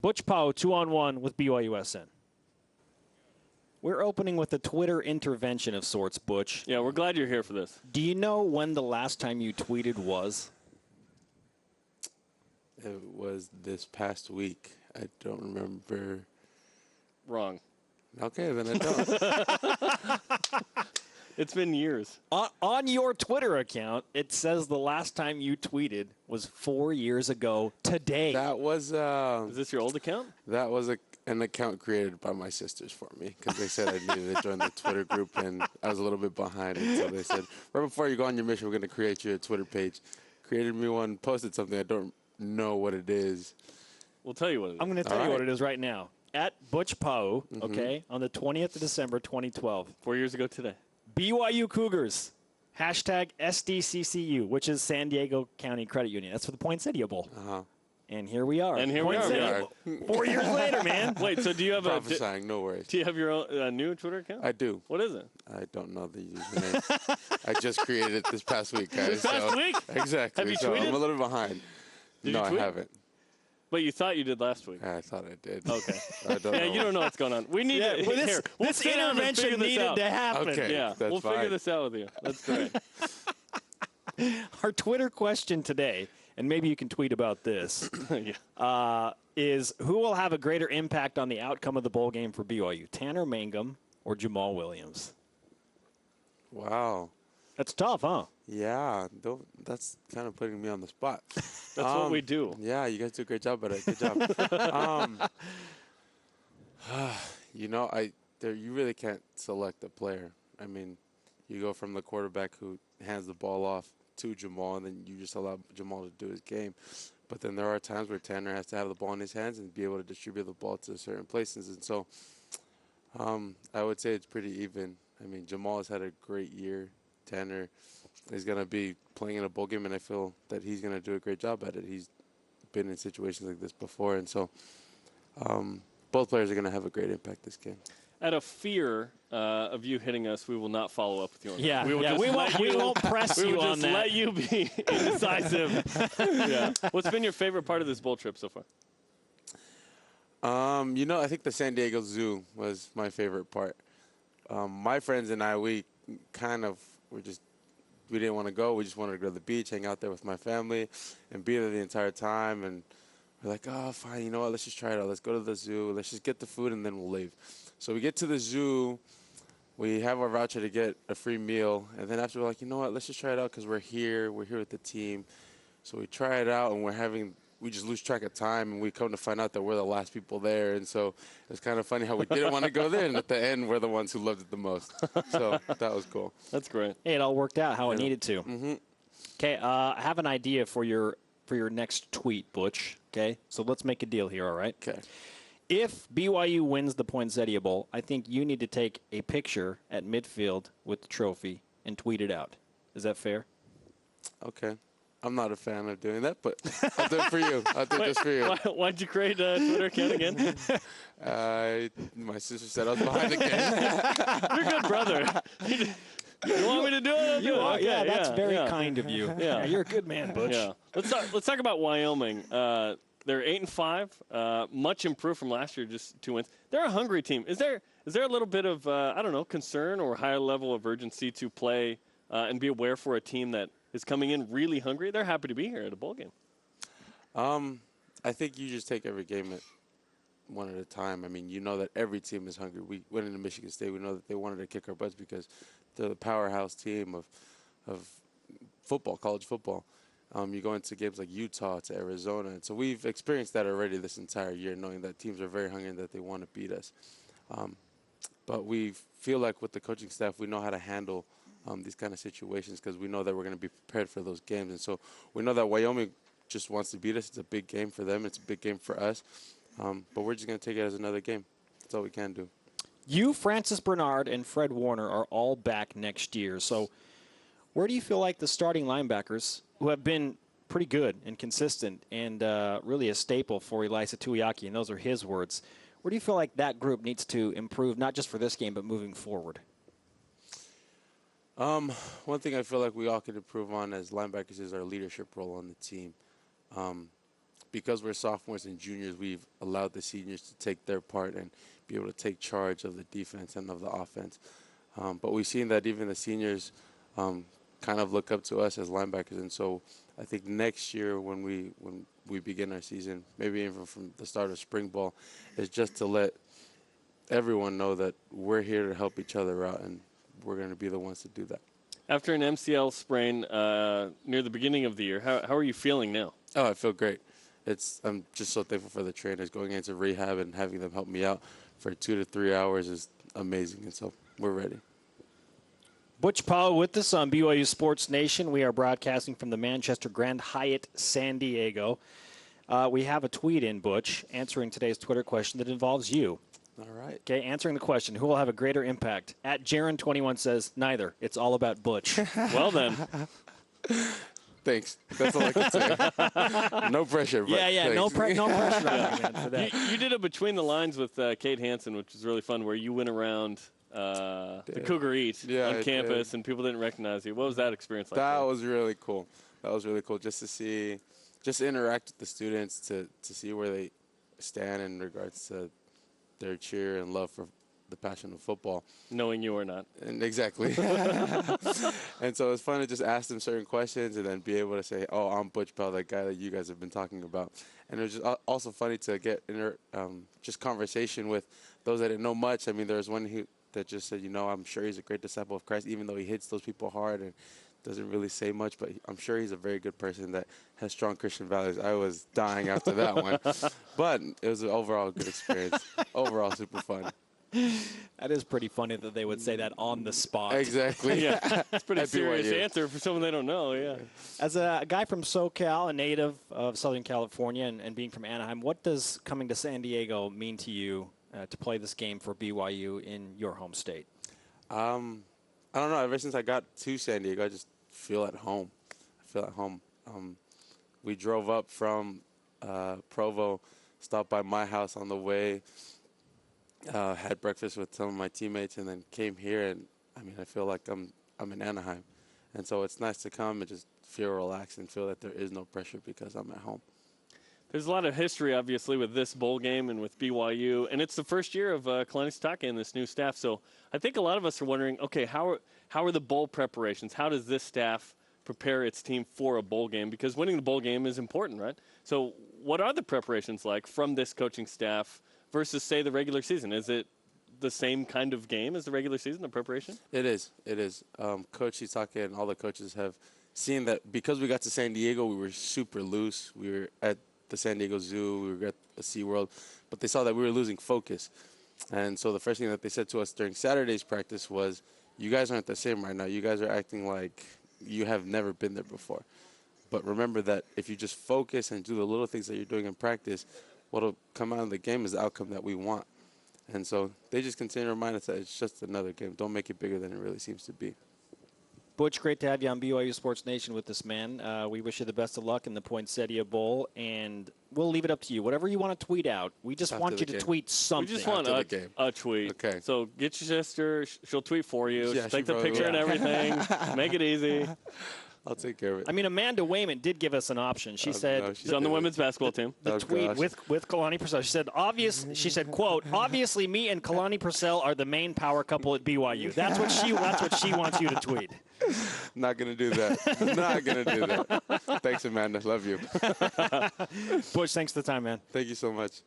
Butch Pau'u, 2-on-1 with BYUSN. We're opening with a Twitter intervention of sorts, Butch. Yeah, we're glad you're here for this. Do you know when the last time you tweeted was? It was this past week. I don't remember. Wrong. Okay, then I don't. It's been years. On your Twitter account, it says the last time you tweeted was 4 years ago today. That was Is this your old account? that was an account created by my sisters for me because they said I needed to join the Twitter group and I was a little bit behind. And so they said, right before you go on your mission, we're going to create you a Twitter page. Created me one, posted something. I don't know what it is. We'll tell you what it is. I'm going to tell you what it is right now. At Butch Pau'u, okay, on the 20th of December, 2012. 4 years ago today. BYU Cougars, hashtag SDCCU, which is San Diego County Credit Union. That's for the Poinsettia Bowl. Uh-huh. And here we are. And here we are. Poinsettia Bowl. 4 years later, man. Wait, so do you have Prophesying, no worries. do you have your own new Twitter account? I do. What is it? I don't know the username. I just created it this past week, guys. This past week? Exactly. Have you so tweeted? I'm a little behind. Did no, you tweet? I haven't. But you thought you did last week. I thought I did. Okay. I don't Yeah, know. you don't know what's going on. We need to. Well, here, we'll this sit down and figure intervention this needed out. to happen. Okay. Yeah, That's we'll figure fine. this out with you. That's great. Our Twitter question today, and maybe you can tweet about this, Yeah. is who will have a greater impact on the outcome of the bowl game for BYU, Tanner Mangum or Jamal Williams? Wow. That's tough, huh? Yeah, that's kind of putting me on the spot. That's what we do. Yeah, you guys do a great job at it. Good job. You really can't select a player. I mean, you go from the quarterback who hands the ball off to Jamal, and then you just allow Jamal to do his game. But then there are times where Tanner has to have the ball in his hands and be able to distribute the ball to certain places. And so I would say it's pretty even. I mean, Jamal has had a great year. Tanner is going to be playing in a bowl game, and I feel that he's going to do a great job at it. He's been in situations like this before, and so both players are going to have a great impact this game. Out of fear of you hitting us, we will not follow up with you on that. Yeah, we won't press we you will on just that. let you be indecisive. Yeah. What's been your favorite part of this bowl trip so far? I think the San Diego Zoo was my favorite part. My friends and I, we didn't want to go. We just wanted to go to the beach, hang out there with my family, and be there the entire time. And we're like, oh, fine, you know what? Let's just try it out. Let's go to the zoo. Let's just get the food, and then we'll leave. So we get to the zoo. We have our voucher to get a free meal. And then after, we're like, you know what? Let's just try it out because we're here. We're here with the team. So we try it out, and we just lose track of time, and we come to find out that we're the last people there. And so it's kind of funny how we didn't want to go there, and at the end, we're the ones who loved it the most. So that was cool. That's great. Hey, it all worked out how it needed to. Okay, I have an idea for your next tweet, Butch. Okay, so let's make a deal here, all right? Okay. If BYU wins the Poinsettia Bowl, I think you need to take a picture at midfield with the trophy and tweet it out. Is that fair? Okay. I'm not a fan of doing that, but I'll do it for you. I'll do it just for you. Why'd you create a Twitter account again? My sister said I was behind the game. You're a good brother. You want me to do it? You are. Okay, Yeah, that's very kind of you. Yeah. You're a good man, Butch. Yeah. Let's talk about Wyoming. They're 8-5, much improved from last year, just 2 wins. They're a hungry team. Is there a little bit of concern or higher level of urgency to play and be aware for a team that is coming in really hungry? They're happy to be here at a bowl game. I think you just take every game at one at a time. I mean, you know that every team is hungry. We went into Michigan State. We know that they wanted to kick our butts because they're the powerhouse team of football, college football. You go into games like Utah to Arizona. And so we've experienced that already this entire year, knowing that teams are very hungry and that they want to beat us. But we feel like with the coaching staff, we know how to handle these kind of situations because we know that we're going to be prepared for those games. And so we know that Wyoming just wants to beat us. It's a big game for them. It's a big game for us. But we're just going to take it as another game. That's all we can do. You, Francis Bernard, and Fred Warner are all back next year. So where do you feel like the starting linebackers, who have been pretty good and consistent and really a staple for Elisa Tuiaki, and those are his words, where do you feel like that group needs to improve, not just for this game, but moving forward? One thing I feel like we all can improve on as linebackers is our leadership role on the team. because we're sophomores and juniors, we've allowed the seniors to take their part and be able to take charge of the defense and of the offense. But we've seen that even the seniors kind of look up to us as linebackers. And so I think next year when we begin our season, maybe even from the start of spring ball, is just to let everyone know that we're here to help each other out, and we're going to be the ones to do that. After an MCL sprain near the beginning of the year, how are you feeling now? Oh, I feel great. I'm just so thankful for the trainers. Going into rehab and having them help me out for 2 to 3 hours is amazing, and so we're ready. Butch Pau'u with us on BYU Sports Nation. We are broadcasting from the Manchester Grand Hyatt San Diego. We have a tweet in, Butch, answering today's Twitter question that involves you. All right. Okay, answering the question, who will have a greater impact? At Jaron21 says, neither. It's all about Butch. Well, then. Thanks. That's all I can say. No pressure. But Yeah, no pressure on you, man, for that. You did a Between the Lines with Kate Hansen, which was really fun, where you went around the Cougar Eat on campus, and people didn't recognize you. What was that experience like? That was really cool. That was really cool just to interact with the students, to see where they stand in regards to their cheer and love for the passion of football. Knowing you or not. And exactly. And so it's fun to just ask them certain questions and then be able to say, oh, I'm Butch Pau'u, that guy that you guys have been talking about. And it was just also funny to get just conversation with those that didn't know much. I mean, there was one that just said, I'm sure he's a great disciple of Christ, even though he hits those people hard and doesn't really say much, but I'm sure he's a very good person that has strong Christian values. I was dying after that one. But it was an overall good experience. Overall super fun. That is pretty funny that they would say that on the spot. Exactly. Yeah, it's a pretty At serious BYU. answer for someone they don't know, yeah. As a guy from SoCal, a native of Southern California, and being from Anaheim, what does coming to San Diego mean to you to play this game for BYU in your home state? I don't know. Ever since I got to San Diego, I just feel at home. We drove up from Provo, stopped by my house on the way, had breakfast with some of my teammates, and then came here. And I feel like I'm in Anaheim, and so it's nice to come and just feel relaxed and feel that there is no pressure because I'm at home. There's a lot of history, obviously, with this bowl game and with BYU, and it's the first year of Kalani Sitake and this new staff. So I think a lot of us are wondering, okay, how are the bowl preparations? How does this staff prepare its team for a bowl game? Because winning the bowl game is important, right? So what are the preparations like from this coaching staff versus, say, the regular season? Is it the same kind of game as the regular season, the preparation? It is. Coach Sitake and all the coaches have seen that because we got to San Diego, we were super loose. We were at the San Diego Zoo, we were at the SeaWorld, but they saw that we were losing focus. And so the first thing that they said to us during Saturday's practice was, you guys aren't the same right now. You guys are acting like you have never been there before. But remember that if you just focus and do the little things that you're doing in practice, what'll come out of the game is the outcome that we want. And so they just continue to remind us that it's just another game. Don't make it bigger than it really seems to be. Butch, great to have you on BYU Sports Nation with us, man. We wish you the best of luck in the Poinsettia Bowl, and we'll leave it up to you. Whatever you want to tweet out, we just want you to tweet something. We just want a tweet. Okay. So get your sister. She'll tweet for you. Yeah, she'll take the picture and everything. Make it easy. I'll take care of it. Amanda Wayman did give us an option. She said no, she's on the women's basketball team. The tweet with Kalani Purcell. She said, quote, obviously me and Kalani Purcell are the main power couple at BYU. That's what she wants you to tweet. Not going to do that. Not going to do that. Thanks, Amanda. Love you. Butch, thanks for the time, man. Thank you so much.